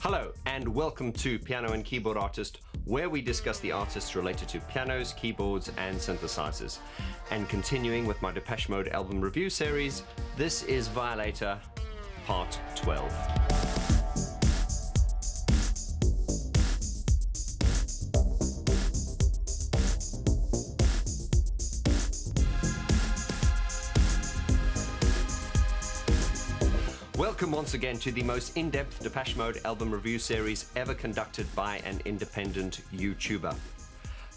Hello and welcome to Piano and Keyboard Artist, where we discuss the artists related to pianos, keyboards and synthesizers. And continuing with my Depeche Mode album review series, this is Violator Part 12. Welcome once again to the most in-depth Depeche Mode album review series ever conducted by an independent YouTuber.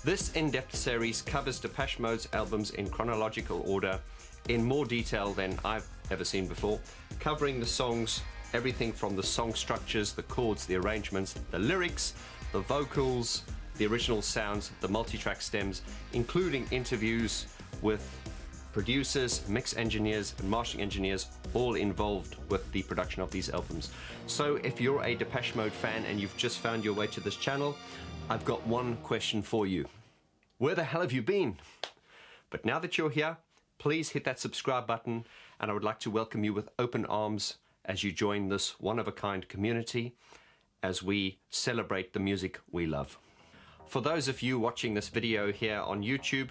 This in-depth series covers Depeche Mode's albums in chronological order in more detail than I've ever seen before, covering the songs, everything from the song structures, the chords, the arrangements, the lyrics, the vocals, the original sounds, the multitrack stems, including interviews with producers, mix engineers and mastering engineers all involved with the production of these albums. So if you're a Depeche Mode fan and you've just found your way to this channel, I've got one question for you. Where the hell have you been? But now that you're here, please hit that subscribe button, and I would like to welcome you with open arms as you join this one-of-a-kind community as we celebrate the music we love. For those of you watching this video here on YouTube,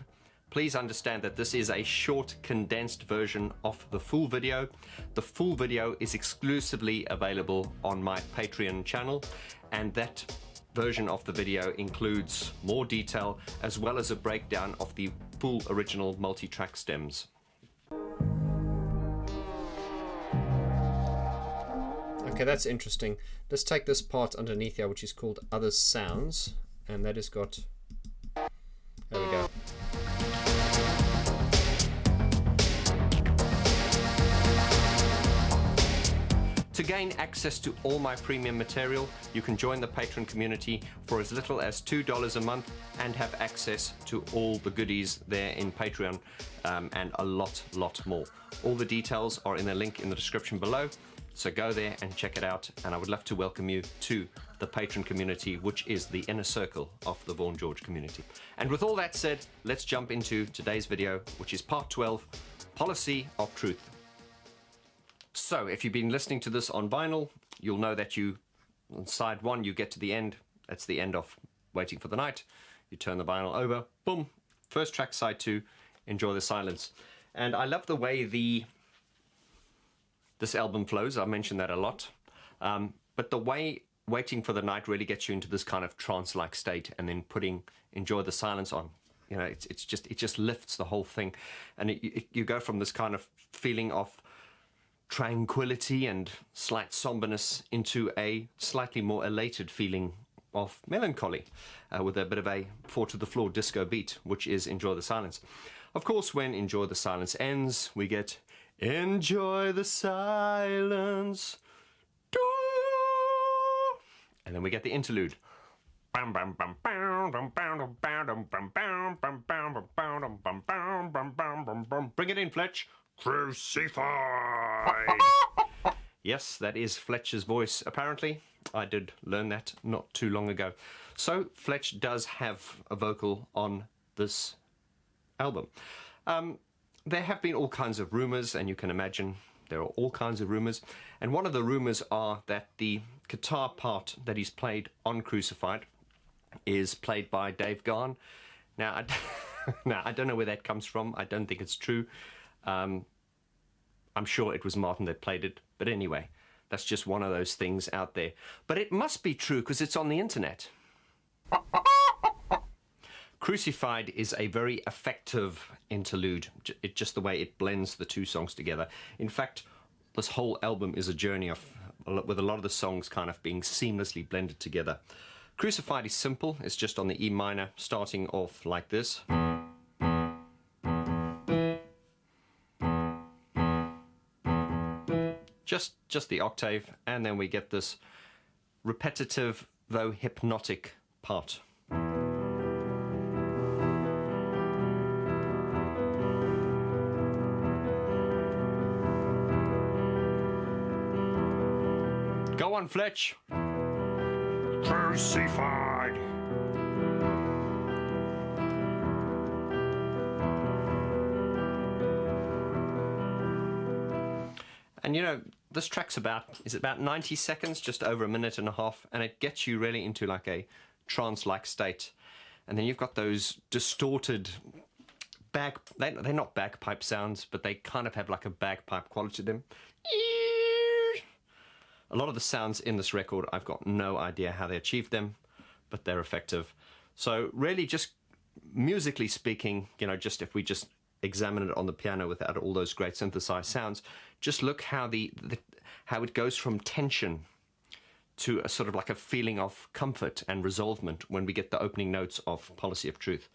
please understand that this is a short, condensed version of the full video. The full video is exclusively available on my Patreon channel, and that version of the video includes more detail as well as a breakdown of the full original multi-track stems. Okay, that's interesting. Let's take this part underneath here, which is called Other Sounds, and that has got, there we go. To gain access to all my premium material, you can join the Patreon community for as little as $2 a month and have access to all the goodies there in Patreon, and a lot more. All the details are in the link in the description below, so go there and check it out, and I would love to welcome you to the Patreon community, which is the inner circle of the Vaughn George community. And with all that said, let's jump into today's video, which is part 12, Policy of Truth. So if you've been listening to this on vinyl, you'll know that on side 1 you get to the end. That's the end of Waiting for the Night. You turn the vinyl over, boom, first track, side 2, Enjoy the Silence. And I love the way this album flows. I mentioned that a lot, but the way Waiting for the Night really gets you into this kind of trance-like state, and then putting Enjoy the Silence on, you know, it just lifts the whole thing, and you go from this kind of feeling of tranquility and slight somberness into a slightly more elated feeling of melancholy, with a bit of a 4-to-the-floor disco beat, which is Enjoy the Silence. Of course, when Enjoy the Silence ends, we get Enjoy the Silence, and then we get the interlude. Bring it in, Fletch. Crucified! Yes, that is Fletch's voice, apparently. I did learn that not too long ago. So, Fletch does have a vocal on this album. There have been all kinds of rumours, and you can imagine there are all kinds of rumours. And one of the rumours are that the guitar part that he's played on Crucified is played by Dave Gahan. Now, I don't know where that comes from. I don't think it's true. I'm sure it was Martin that played it, but anyway, that's just one of those things out there. But it must be true because it's on the internet. Crucified is a very effective interlude, just the way it blends the two songs together. In fact, this whole album is a journey with a lot of the songs kind of being seamlessly blended together. Crucified is simple. It's just on the E minor, starting off like this. Just the octave, and then we get this repetitive, though hypnotic part. Go on, Fletch. Crucified. And you know, this track's about 90 seconds, just over a minute and a half, and it gets you really into like a trance-like state. And then you've got those distorted they're not bagpipe sounds, but they kind of have like a bagpipe quality to them. A lot of the sounds in this record, I've got no idea how they achieved them, but they're effective. So really, just musically speaking, you know, just if we just examine it on the piano without all those great synthesized sounds, just look how how it goes from tension to a sort of like a feeling of comfort and resolvement when we get the opening notes of Policy of Truth.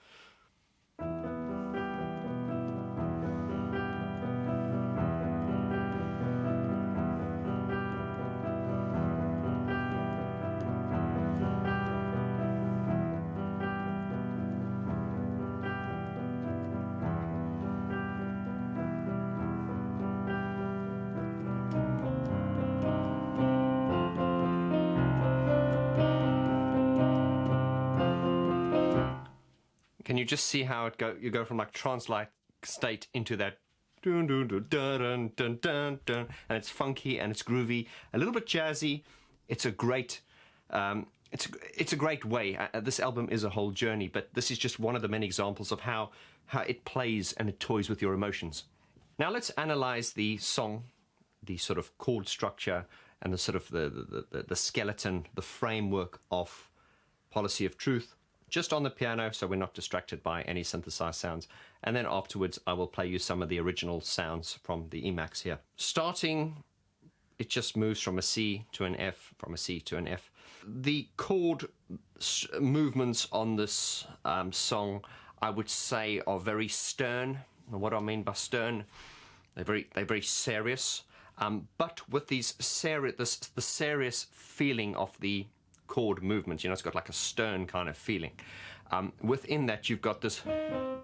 Can you just see how you go from like trance-like state into that dun dun dun dun dun dun dun, and it's funky and it's groovy, a little bit jazzy. It's a great it's a great way. This album is a whole journey, but this is just one of the many examples of how it plays and it toys with your emotions. Now let's analyze the song, the sort of chord structure and the sort of the skeleton, the framework of Policy of Truth, just on the piano, so we're not distracted by any synthesized sounds. And then afterwards, I will play you some of the original sounds from the Emax here. Starting, it just moves from a C to an F, from a C to an F. The chord movements on this song, I would say, are very stern. And what do I mean by stern? They're very serious. But with these the serious feeling of the chord movements, you know, it's got like a stern kind of feeling. Within that, you've got this dun,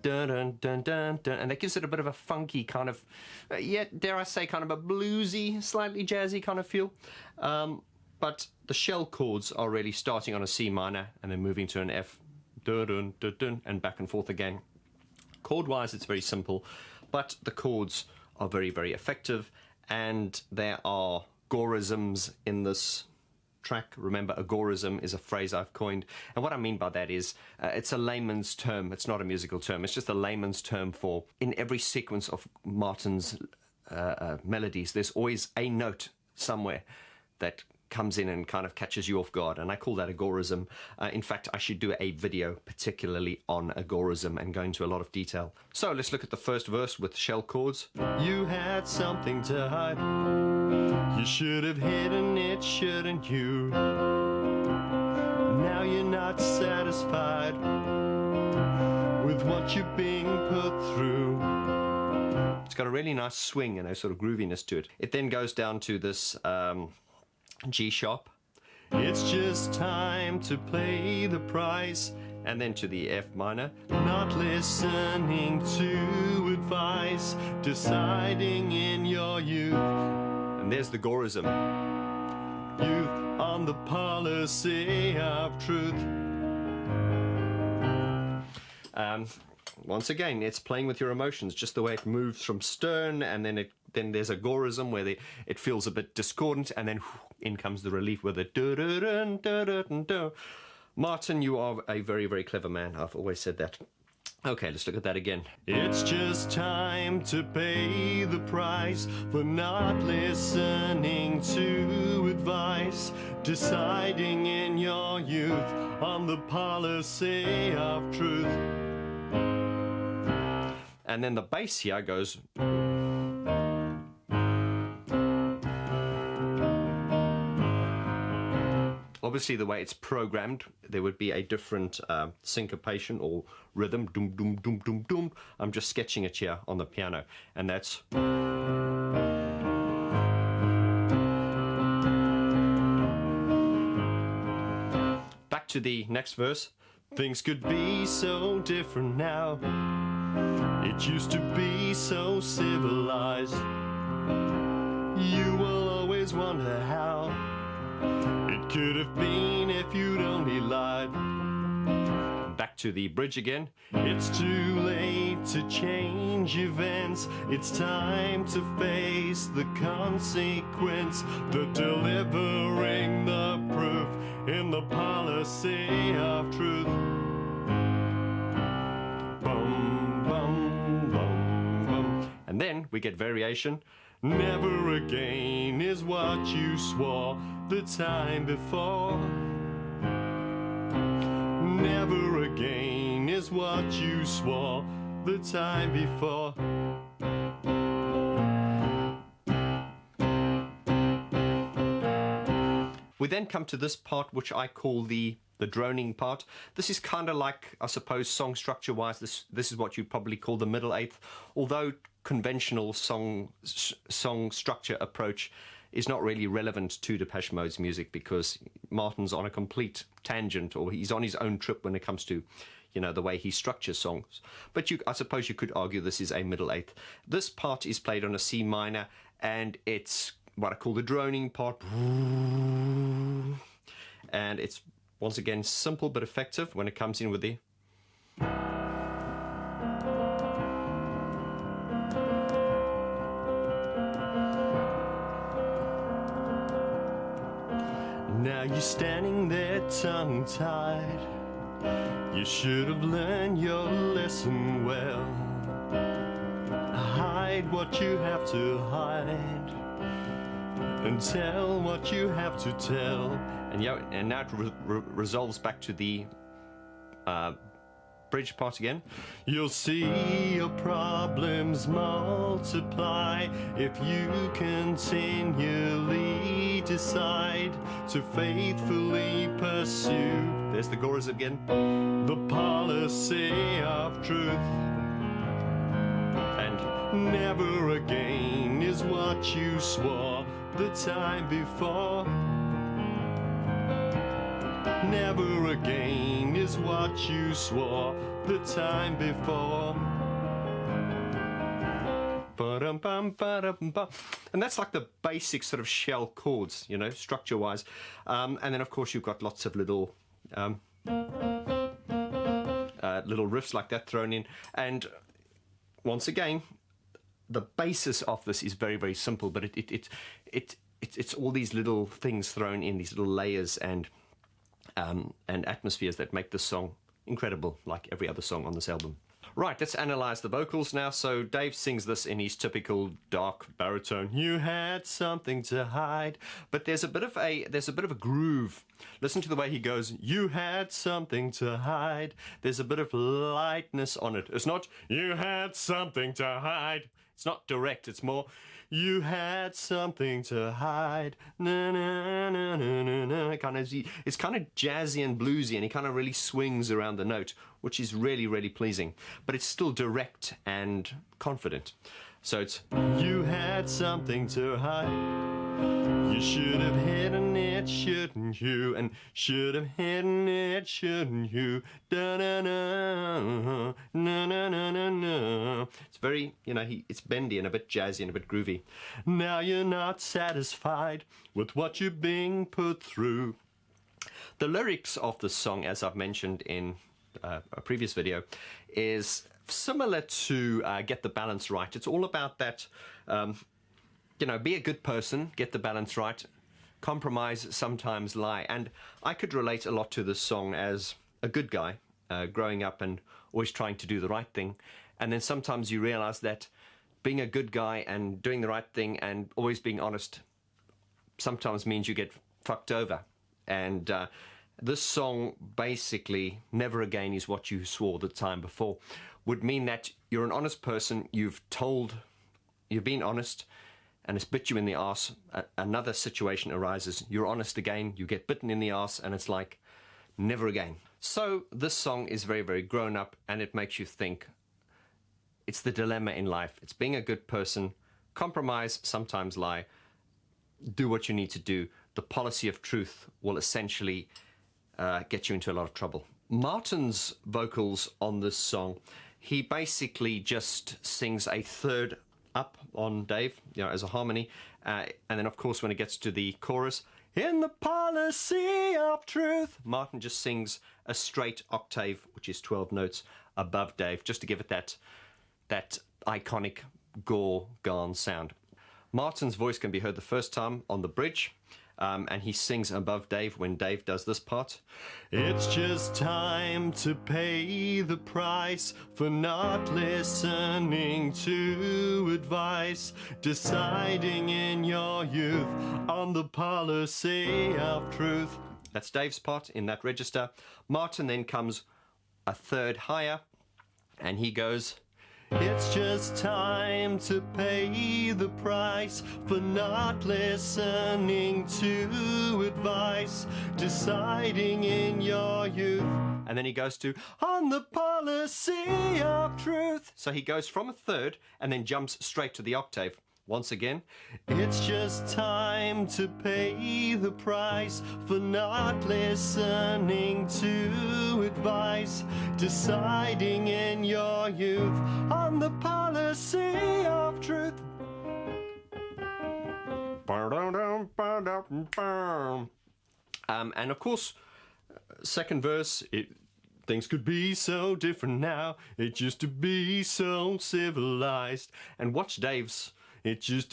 dun, dun, dun, dun, and that gives it a bit of a funky kind of, dare I say, kind of a bluesy, slightly jazzy kind of feel. But the shell chords are really starting on a C minor and then moving to an F, dun, dun, dun, dun, and back and forth again. Chord-wise, it's very simple, but the chords are very, very effective, and there are Goreisms in this track. Remember, a Goreism is a phrase I've coined, and what I mean by that is it's a layman's term. It's not a musical term. It's just a layman's term for, in every sequence of Martin's melodies, there's always a note somewhere that comes in and kind of catches you off guard, and I call that a Goreism. In fact, I should do a video particularly on a Goreism and go into a lot of detail. So let's look at the first verse with shell chords. You had something to hide. You should have hidden it, shouldn't you? Now you're not satisfied with what you're being put through. It's got a really nice swing and a sort of grooviness to it. It then goes down to this G sharp. It's just time to pay the price. And then to the F minor. Not listening to advice, deciding in your youth. And there's the Goreism. Youth on the policy of truth. Once again, it's playing with your emotions, just the way it moves from stern, and then there's a Goreism where it feels a bit discordant, and then in comes the relief with a do do do do do do. Martin, you are a very, very clever man. I've always said that. Okay, let's look at that again. It's just time to pay the price for not listening to advice, deciding in your youth on the policy of truth. And then the bass here goes. Obviously, the way it's programmed, there would be a different syncopation or rhythm. Doom, doom, doom, doom, doom. I'm just sketching it here on the piano, and that's. Back to the next verse. Things could be so different now. It used to be so civilized. You will always wonder how it could have been if you'd only lied. Back to the bridge again. It's too late to change events. It's time to face the consequence. The delivering the proof in the policy of truth. Bum, bum, bum, bum. And then we get variation. Never again is what you swore the time before. Never again is what you swore the time before. We then come to this part, which I call the droning part. This is kind of like, I suppose, song structure wise, this is what you'd probably call the middle eighth, although conventional song structure approach is not really relevant to Depeche Mode's music, because Martin's on a complete tangent, or he's on his own trip when it comes to, you know, the way he structures songs. But I suppose you could argue this is a middle eighth. This part is played on a C minor, and it's what I call the droning part. And it's, once again, simple but effective when it comes in with the... Now you're standing there tongue-tied. You should have learned your lesson well. Hide what you have to hide, and tell what you have to tell. And now it resolves back to the bridge part again. You'll see your problems multiply if you continually decide to faithfully pursue, there's the chorus again, the policy of truth. And never again is what you swore the time before. Never again is what you swore the time before. And that's like the basic sort of shell chords, you know, structure-wise. And then, of course, you've got lots of little riffs like that thrown in. And once again, the basis of this is very, very simple, but it's all these little things thrown in, these little layers and atmospheres that make this song incredible, like every other song on this album. Right, let's analyze the vocals now. So Dave sings this in his typical dark baritone. You had something to hide, but there's a bit of a groove. Listen to the way he goes. You had something to hide. There's a bit of lightness on it. It's not you had something to hide. It's not direct. It's more you had something to hide. Na na na na na na. It's kind of jazzy and bluesy, and he kind of really swings around the note, which is really, really pleasing. But it's still direct and confident. So it's you had something to hide. You should have hidden it, shouldn't you? And should have hidden it, shouldn't you? Da na na na na na na na. It's very, you know, it's bendy and a bit jazzy and a bit groovy. Now you're not satisfied with what you're being put through. The lyrics of this song, as I've mentioned in a previous video, is similar to Get the Balance Right. It's all about that, you know, be a good person, get the balance right, compromise, sometimes lie. And I could relate a lot to this song as a good guy, growing up and always trying to do the right thing. And then sometimes you realize that being a good guy and doing the right thing and always being honest sometimes means you get fucked over. And this song, basically, never again is what you swore the time before, would mean that you're an honest person, you've been honest, and it's bit you in the arse. Another situation arises, you're honest again, you get bitten in the arse, and it's like, never again. So this song is very, very grown up, and it makes you think. It's the dilemma in life. It's being a good person, compromise, sometimes lie, do what you need to do. The policy of truth will essentially get you into a lot of trouble. Martin's vocals on this song, he basically just sings a third up on Dave, you know, as a harmony, And then, of course, when it gets to the chorus, in the policy of truth, Martin just sings a straight octave, which is 12 notes above Dave, just to give it that iconic Gore Gahan sound. Martin's voice can be heard the first time on the bridge, and he sings above Dave when Dave does this part. It's just time to pay the price for not listening to advice, deciding in your youth on the policy of truth. That's Dave's part in that register. Martin then comes a third higher, and he goes, it's just time to pay the price for not listening to advice, deciding in your youth. And then he goes to, on the policy of truth. So he goes from a third and then jumps straight to the octave. Once again, it's just time to pay the price for not listening to advice, deciding in your youth on the policy of truth. And of course, second verse, things could be so different now. It used to be so civilized. And watch Dave's. It's just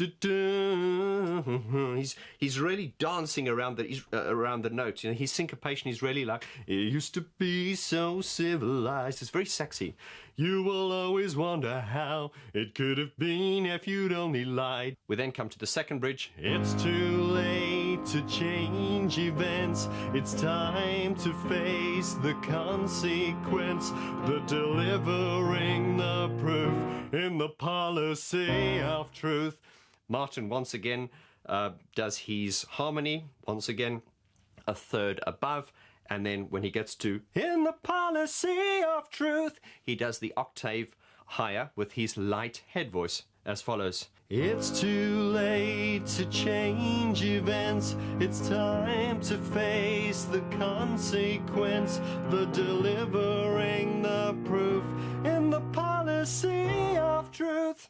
he's really dancing around the note. You know, his syncopation is really like, it used to be so civilized. It's very sexy. You will always wonder how it could have been if you'd only lied. We then come to the second bridge. It's too late to change events. It's time to face the consequence. The delivering the proof in the policy of truth. Martin once again does his harmony, once again a third above, and then when he gets to in the policy of truth, he does the octave higher with his light head voice as follows. It's too late to change events. It's time to face the consequence. The delivering the proof in the policy of truth.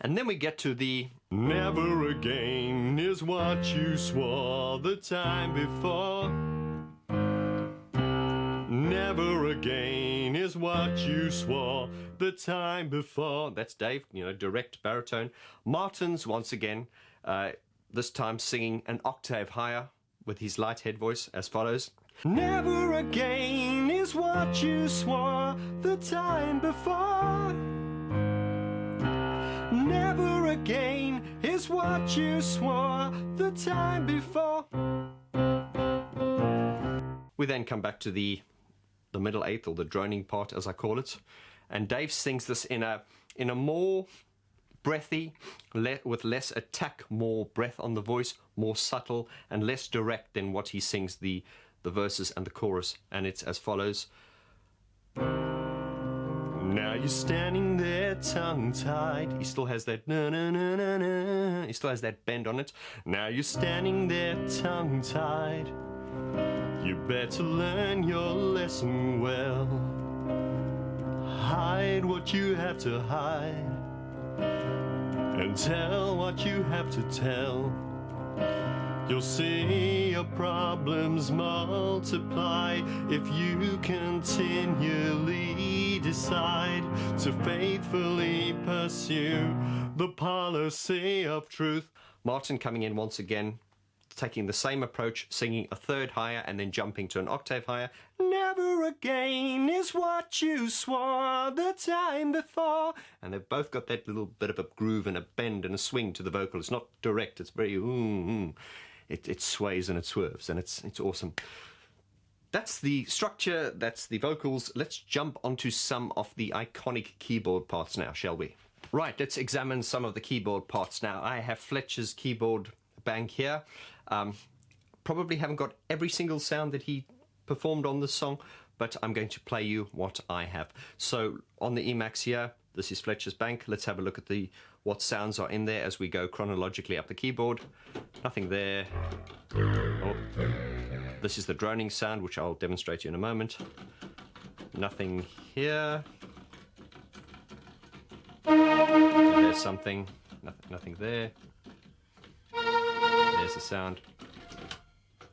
And then we get to the never again is what you swore the time before. Never again is what you swore the time before. That's Dave, you know, direct baritone. Martin's once again, this time singing an octave higher with his light head voice as follows. Never again is what you swore the time before. Never again is what you swore the time before. We then come back to the middle eighth, or the droning part as I call it, and Dave sings this in a more breathy, with less attack, more breath on the voice, more subtle and less direct than what he sings the verses and the chorus, and it's as follows. Now you're standing there tongue-tied. He still has that na-na-na-na-na. He still has that bend on it. Now you're standing there tongue-tied. You better learn your lesson well. Hide what you have to hide, and tell what you have to tell. You'll see your problems multiply if you continually decide to faithfully pursue the policy of truth. Martin coming in once again, taking the same approach, singing a third higher and then jumping to an octave higher. Never again is what you swore the time before. And they've both got that little bit of a groove and a bend and a swing to the vocal. It's not direct, it's very It sways and it swerves, and it's awesome. That's the structure, that's the vocals. Let's jump onto some of the iconic keyboard parts now, shall we? Right, let's examine some of the keyboard parts now. I have Fletch's keyboard bank here. Probably haven't got every single sound that he performed on this song, but I'm going to play you what I have. So on the Emax here, this is Fletch's bank. Let's have a look at what sounds are in there as we go chronologically up the keyboard. Nothing there. Oh. This is the droning sound, which I'll demonstrate to you in a moment. Nothing here. There's something. Nothing there. There's the sound.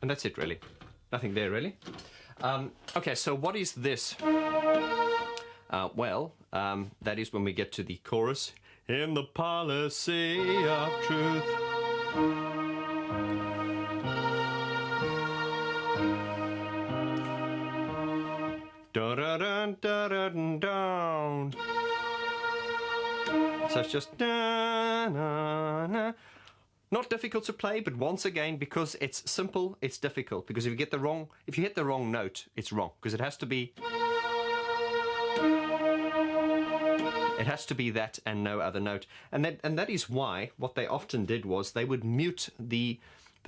And that's it, really. Nothing there, really. Okay, so what is this? Well, that is when we get to the chorus. In the policy of truth. Da da da da da da. So it's just na na na. Not difficult to play, but once again, because it's simple, it's difficult. Because if you hit the wrong note, it's wrong. Because it has to be. It has to be that and no other note. And that is why what they often did was they would mute the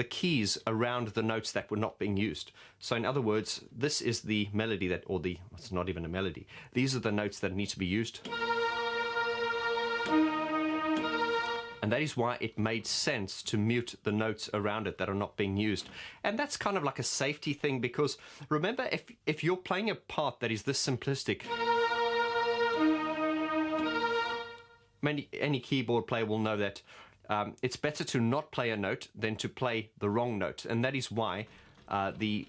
keys around the notes that were not being used. So in other words, this is the melody that, or it's not even a melody. These are the notes that need to be used. And that is why it made sense to mute the notes around it that are not being used. And that's kind of like a safety thing, because remember, if you're playing a part that is this simplistic, any keyboard player will know that it's better to not play a note than to play the wrong note. And that is why the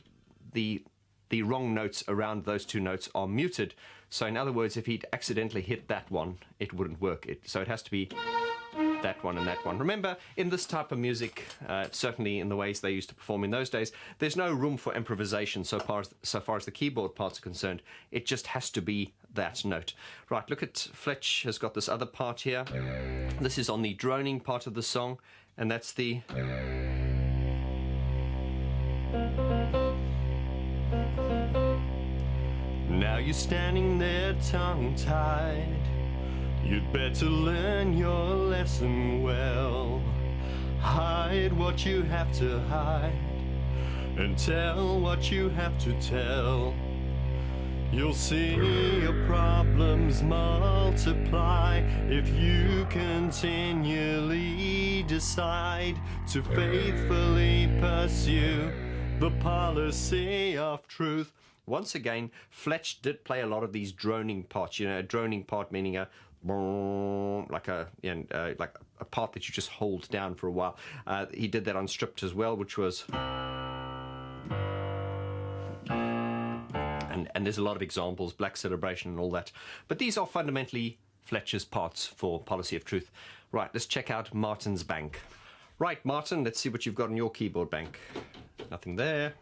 wrong notes around those two notes are muted. So in other words, if he'd accidentally hit that one, it wouldn't work. So it has to be that one and that one. Remember, in this type of music, certainly in the ways they used to perform in those days, there's no room for improvisation so far as the keyboard parts are concerned. It just has to be that note. Right, look at Fletch has got this other part here. This is on the droning part of the song, and that's the... Now you're standing there tongue-tied. You'd better learn your lesson well. Hide what you have to hide, and tell what you have to tell. You'll see your problems multiply if you continually decide to faithfully pursue the policy of truth. Once again, Fletch did play a lot of these droning parts. You know, a droning part meaning a like a part that you just hold down for a while. He did that on Stripped as well, which was, and there's a lot of examples, Black Celebration and all that. But these are fundamentally Fletcher's parts for Policy of Truth. Right, let's check out Martin's bank. Right, Martin, let's see what you've got in your keyboard bank. Nothing there.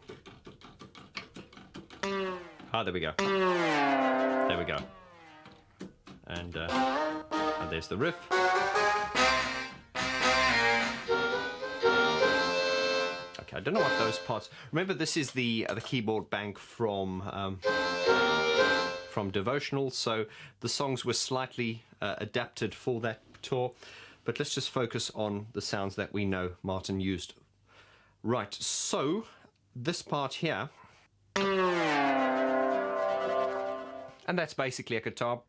Ah, there we go. There we go. And there's the riff. Okay, I don't know what those parts... Remember, this is the keyboard bank from Devotional, so the songs were slightly adapted for that tour. But let's just focus on the sounds that we know Martin used. Right, so this part here... And that's basically a guitar.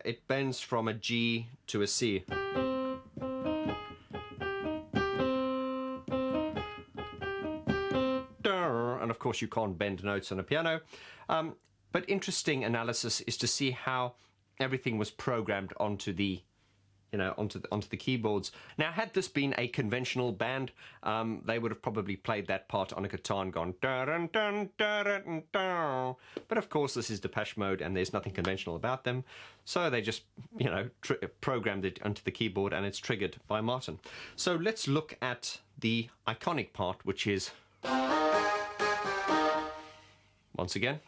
It bends from a G to a C. And of course you can't bend notes on a piano. But interesting analysis is to see how everything was programmed onto the onto the keyboards. Now, had this been a conventional band, they would have probably played that part on a guitar and gone dun dun dun dun dun. But of course, this is Depeche Mode, and there's nothing conventional about them, so they just programmed it onto the keyboard, and it's triggered by Martin. So let's look at the iconic part, which is once again.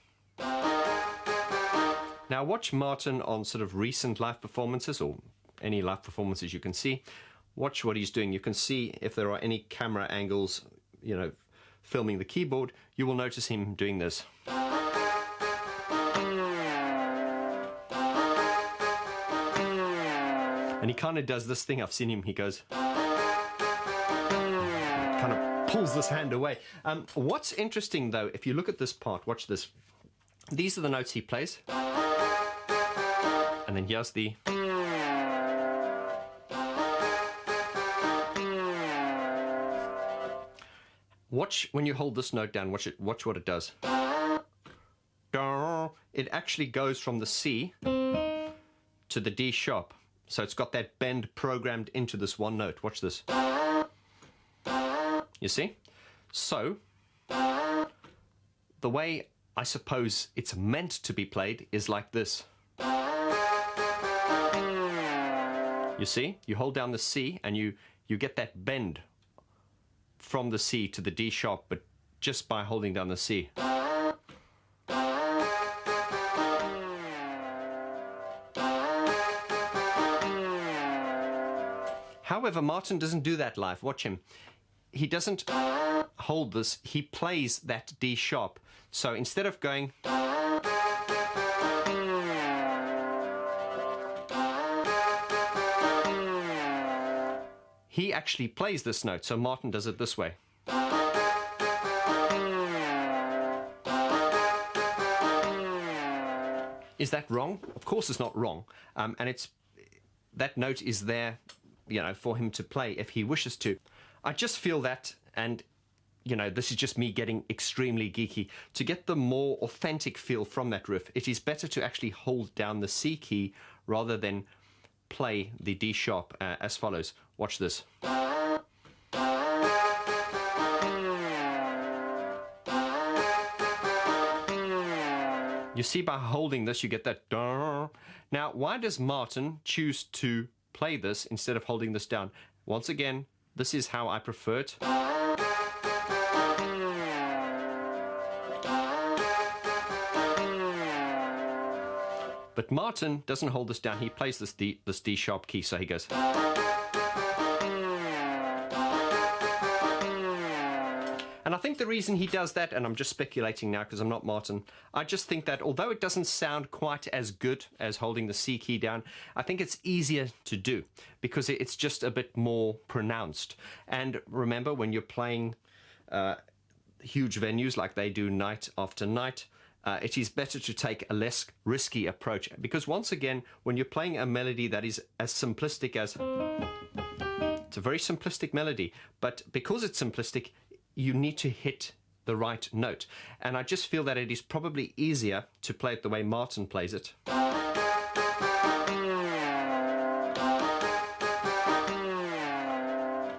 Now, watch Martin on sort of recent live performances, or any live performances you can see. Watch what he's doing. You can see if there are any camera angles, filming the keyboard, you will notice him doing this. And he kind of does this thing. I've seen him, he goes, kind of pulls this hand away. What's interesting though, if you look at this part, watch this. These are the notes he plays. And then here's the... Watch when you hold this note down, watch what it does. It actually goes from the C to the D sharp. So it's got that bend programmed into this one note. Watch this. You see? So, the way I suppose it's meant to be played is like this. You see? You hold down the C and you get that bend from the C to the D sharp, but just by holding down the C. However, Martin doesn't do that live. Watch him. He doesn't hold this, he plays that D sharp. So instead of going, he actually plays this note. So Martin does it this way. Is that wrong? Of course it's not wrong. And that note is there, you know, for him to play if he wishes to. I just feel that, and you know, this is just me getting extremely geeky, to get the more authentic feel from that riff, it is better to actually hold down the C key rather than play the D sharp as follows. Watch this. You see, by holding this, you get that. Now, why does Martin choose to play this instead of holding this down? Once again, this is how I prefer it. But Martin doesn't hold this down. He plays this D sharp key, so he goes. And I think the reason he does that, and I'm just speculating now because I'm not Martin, I just think that although it doesn't sound quite as good as holding the C key down, I think it's easier to do because it's just a bit more pronounced. And remember, when you're playing huge venues like they do night after night, it is better to take a less risky approach, because once again, when you're playing a melody that is as simplistic as, it's a very simplistic melody, but because it's simplistic, you need to hit the right note. And I just feel that it is probably easier to play it the way Martin plays it.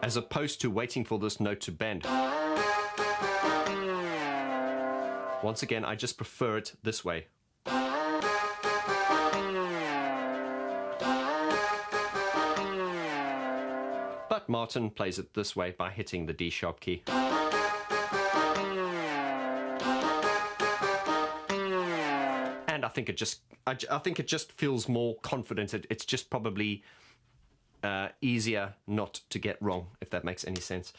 As opposed to waiting for this note to bend. Once again, I just prefer it this way. But Martin plays it this way by hitting the D sharp key. And I think it just feels more confident. It's just probably easier not to get wrong, if that makes any sense.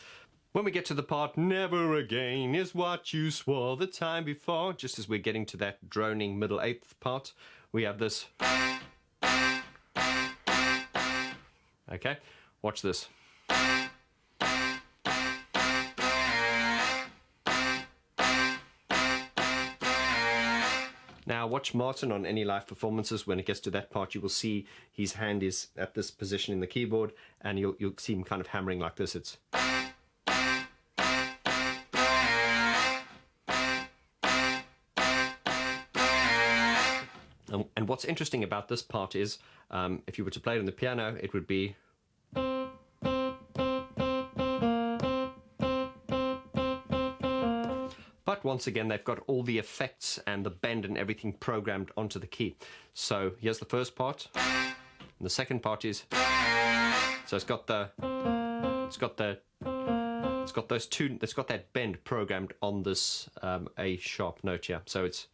When we get to the part, never again is what you swore the time before, just as we're getting to that droning middle eighth part, we have this. Okay, watch this. Now watch Martin on any live performances. When it gets to that part, you will see his hand is at this position in the keyboard, and you'll see him kind of hammering like this. It's. And what's interesting about this part is, if you were to play it on the piano, it would be. But once again, they've got all the effects and the bend and everything programmed onto the key. So here's the first part, and the second part is. So it's got that bend programmed on this A sharp note here. So it's.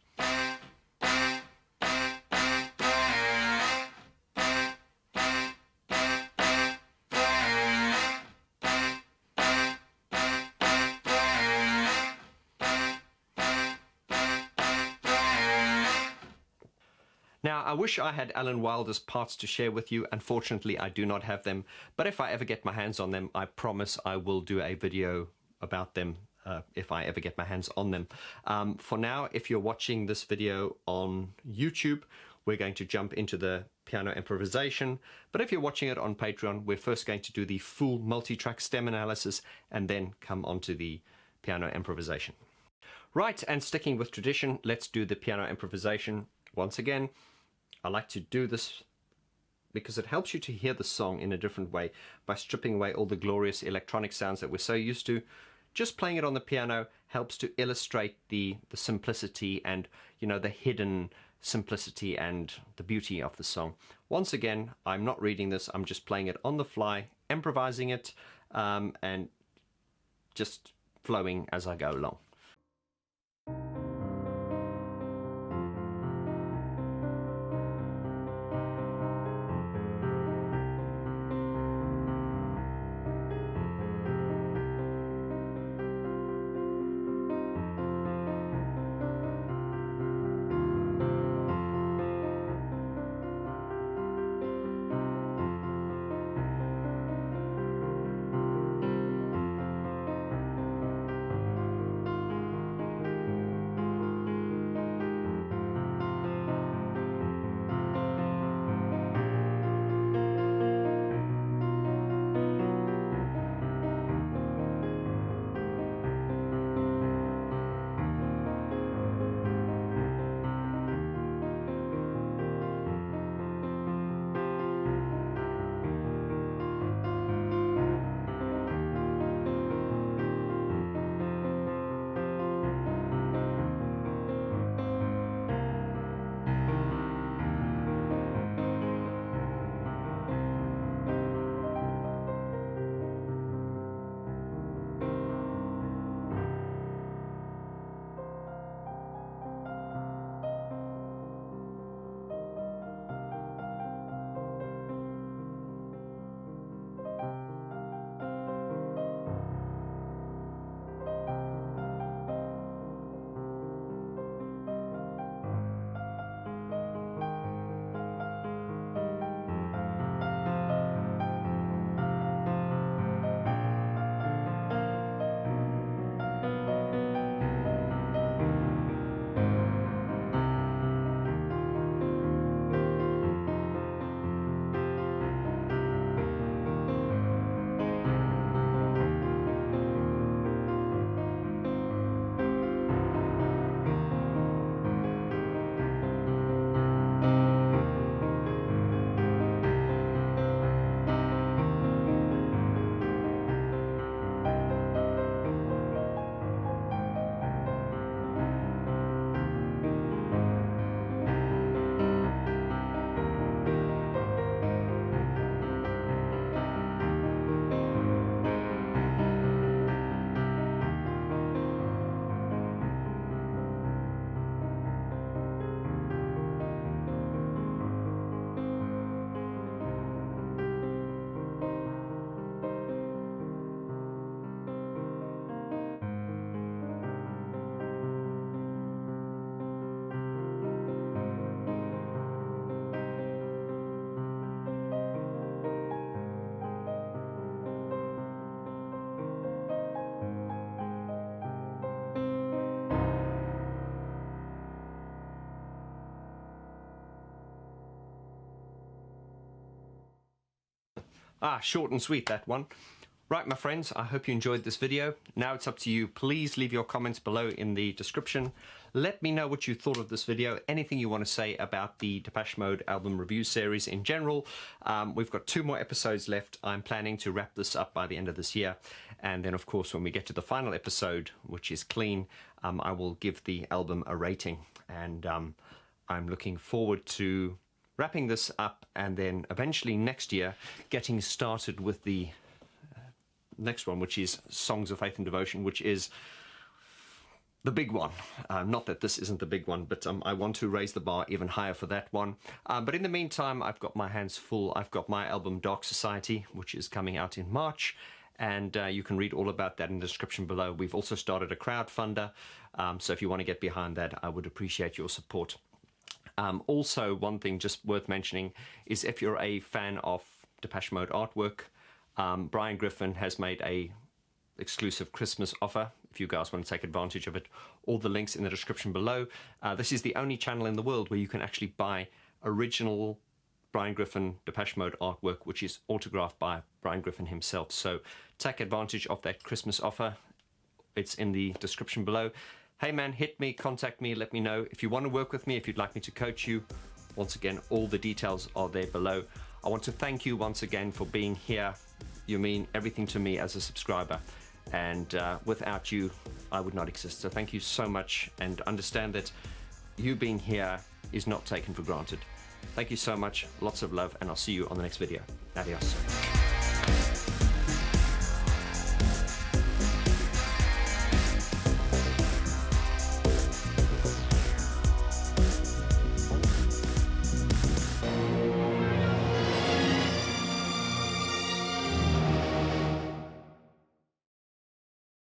Now, I wish I had Alan Wilder's parts to share with you. Unfortunately, I do not have them. But if I ever get my hands on them, I promise I will do a video about them if I ever get my hands on them. For now, if you're watching this video on YouTube, we're going to jump into the piano improvisation. But if you're watching it on Patreon, we're first going to do the full multi-track stem analysis and then come on to the piano improvisation. Right, and sticking with tradition, let's do the piano improvisation. Once again, I like to do this because it helps you to hear the song in a different way by stripping away all the glorious electronic sounds that we're so used to. just playing it on the piano helps to illustrate the simplicity and, you know, the hidden simplicity and the beauty of the song. Once again, I'm not reading this, I'm just playing it on the fly, improvising it, and just flowing as I go along. Short and sweet, that one. Right, my friends, I hope you enjoyed this video. Now it's up to you. Please leave your comments below in the description. Let me know what you thought of this video, anything you want to say about the Depeche Mode album review series in general. We've got 2 more episodes left. I'm planning to wrap this up by the end of this year. And then, of course, when we get to the final episode, which is clean, I will give the album a rating. And I'm looking forward to wrapping this up and then eventually next year getting started with the next one, which is Songs of Faith and Devotion, which is the big one. Not that this isn't the big one, but I want to raise the bar even higher for that one. But in the meantime, I've got my hands full. I've got my album Dark Society, which is coming out in March, and you can read all about that in the description below. We've also started a crowdfunder, so if you want to get behind that, I would appreciate your support. Also, one thing just worth mentioning is if you're a fan of Depeche Mode artwork, Brian Griffin has made a exclusive Christmas offer if you guys want to take advantage of it. All the links in the description below. This is the only channel in the world where you can actually buy original Brian Griffin Depeche Mode artwork, which is autographed by Brian Griffin himself. So take advantage of that Christmas offer. It's in the description below. Hey man, hit me, contact me, let me know if you want to work with me, if you'd like me to coach you. Once again, all the details are there below. I want to thank you once again for being here. You mean everything to me as a subscriber. and without you, I would not exist. So thank you so much, and understand that you being here is not taken for granted. Thank you so much, lots of love, and I'll see you on the next video. Adios.